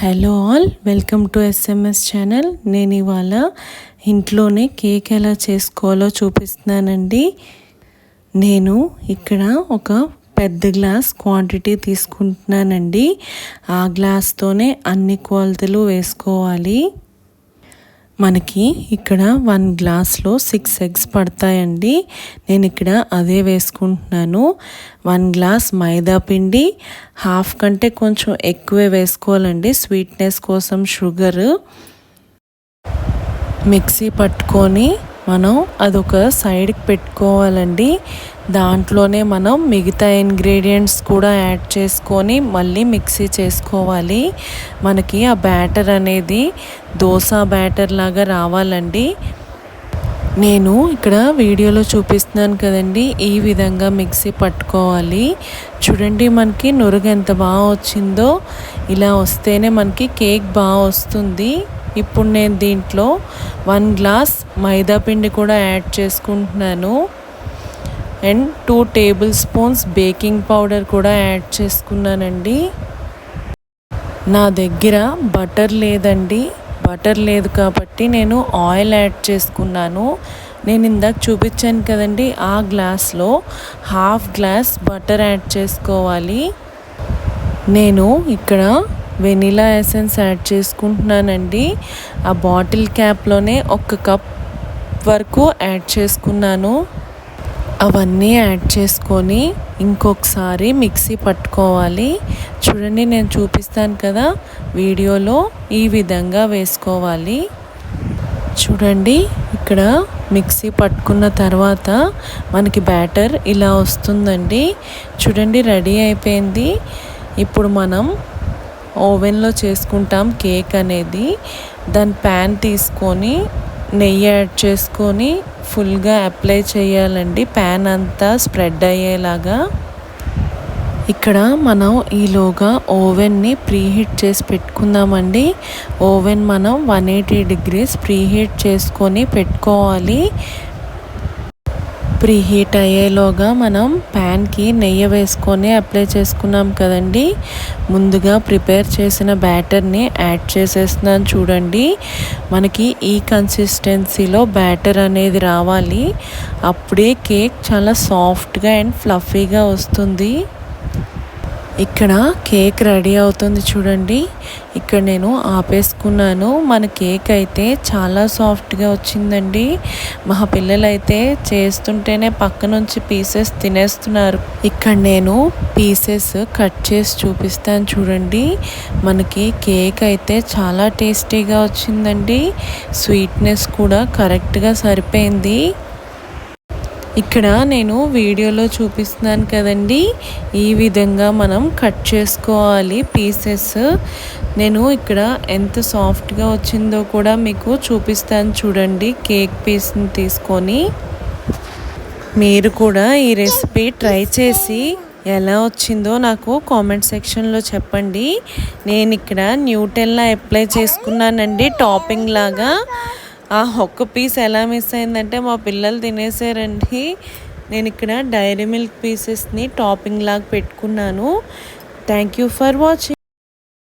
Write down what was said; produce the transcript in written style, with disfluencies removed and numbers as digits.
Hello all, welcome to SMS channel. నేను ఇవాళ ఇంట్లోనే కేక్ ఎలా చేసుకోవాలో చూపిస్తున్నానండి. నేను ఇక్కడ ఒక పెద్ద గ్లాస్ క్వాంటిటీ తీసుకుంటున్నానండి. ఆ గ్లాస్తోనే అన్ని కొలతలు వేసుకోవాలి. మనకి ఇక్కడ 1 గ్లాస్లో 6 ఎగ్స్ పడతాయండి. నేను ఇక్కడ అదే వేసుకుంటున్నాను. 1 గ్లాస్ మైదా పిండి, హాఫ్ కంటే కొంచెం ఎక్కువే వేసుకోవాలండి స్వీట్నెస్ కోసం. షుగర్ మిక్సీ పట్టుకొని మనం అదొక సైడ్కి పెట్టుకోవాలండి. దాంట్లోనే మనం మిగతా ఇంగ్రీడియంట్స్ కూడా యాడ్ చేసుకొని మళ్ళీ మిక్సీ చేసుకోవాలి. మనకి ఆ బ్యాటర్ అనేది దోశ బ్యాటర్ లాగా రావాలండి. నేను ఇక్కడ వీడియోలో చూపిస్తున్నాను కదండి, ఈ విధంగా మిక్సీ పట్టుకోవాలి. చూడండి మనకి నురుగు ఎంత బాగా వచ్చిందో. ఇలా వస్తేనే మనకి కేక్ బాగా వస్తుంది. ఇప్పుడు నేను దీంట్లో 1 గ్లాస్ మైదా పిండి కూడా యాడ్ చేసుకుంటున్నాను. And 2 table spoons baking powder కూడా యాడ్ చేసుకున్నానండి. నా దగ్గర బటర్ లేదండి. బటర్ లేదు కాబట్టి నేను ఆయిల్ యాడ్ చేసుకున్నాను. నేను ఇందాక చూపించాను కదండి, ఆ గ్లాస్లో హాఫ్ గ్లాస్ బటర్ యాడ్ చేసుకోవాలి. నేను ఇక్కడ వెనిలా ఎసెన్స్ యాడ్ చేసుకుంటున్నానండి. ఆ బాటిల్ క్యాప్లోనే 1 కప్ వరకు యాడ్ చేసుకున్నాను. అవన్నీ యాడ్ చేసుకొని ఇంకొకసారి మిక్సీ పట్టుకోవాలి. చూడండి నేను చూపిస్తాను కదా వీడియోలో, ఈ విధంగా వేసుకోవాలి. చూడండి ఇక్కడ మిక్సీ పట్టుకున్న తర్వాత మనకి బ్యాటర్ ఇలా వస్తుందండి. చూడండి రెడీ అయిపోయింది. ఇప్పుడు మనం ఓవెన్లో చేసుకుంటాం కేక్ అనేది. దాని ప్యాన్ తీసుకొని నెయ్యి యాడ్ చేసుకొని ఫుల్గా అప్లై చేయాలండి, ప్యాన్ అంతా స్ప్రెడ్ అయ్యేలాగా. ఇక్కడ మనం ఈలోగా ఓవెన్ని ప్రీహీట్ చేసి పెట్టుకుందామండి. ఓవెన్ మనం 180 డిగ్రీస్ ప్రీహీట్ చేసుకొని పెట్టుకోవాలి. ప్రీహీట్ అయ్యేలోగా మనం ప్యాన్కి నెయ్యి వేసుకొని అప్లై చేసుకున్నాం కదండి. ముందుగా ప్రిపేర్ చేసిన బ్యాటర్ని యాడ్ చేసేస్తున్నాను. చూడండి మనకి ఈ కన్సిస్టెన్సీలో బ్యాటర్ అనేది రావాలి. అప్పుడే కేక్ చాలా సాఫ్ట్గా అండ్ ఫ్లఫీగా వస్తుంది. ఇక్కడ కేక్ రెడీ అవుతుంది చూడండి. ఇక్కడ నేను ఆపేసుకున్నాను. మన కేక్ అయితే చాలా సాఫ్ట్గా వచ్చిందండి. మా పిల్లలు అయితే చేస్తుంటేనే పక్క నుంచి పీసెస్ తినేస్తున్నారు. ఇక్కడ నేను పీసెస్ కట్ చేసి చూపిస్తాను చూడండి. మనకి కేక్ అయితే చాలా టేస్టీగా వచ్చిందండి. స్వీట్నెస్ కూడా కరెక్ట్గా సరిపోయింది. ఇక్కడ నేను వీడియోలో చూపిస్తున్నాను కదండి, ఈ విధంగా మనం కట్ చేసుకోవాలి పీసెస్. నేను ఇక్కడ ఎంత సాఫ్ట్గా వచ్చిందో కూడా మీకు చూపిస్తాను చూడండి. కేక్ పీస్ని తీసుకొని మీరు కూడా ఈ రెసిపీ ట్రై చేసి ఎలా వచ్చిందో నాకు కామెంట్ సెక్షన్లో చెప్పండి. నేను ఇక్కడ న్యూటెల్లా అప్లై చేసుకున్నానండి టాపింగ్ లాగా. ఆ ఒక్క పీస్ ఎలా మిస్ అయిందంటే మా పిల్లలు తినేసారండి. నేను ఇక్కడ డైరీ మిల్క్ పీసెస్ని టాపింగ్ లాగా పెట్టుకున్నాను. Thank you for watching.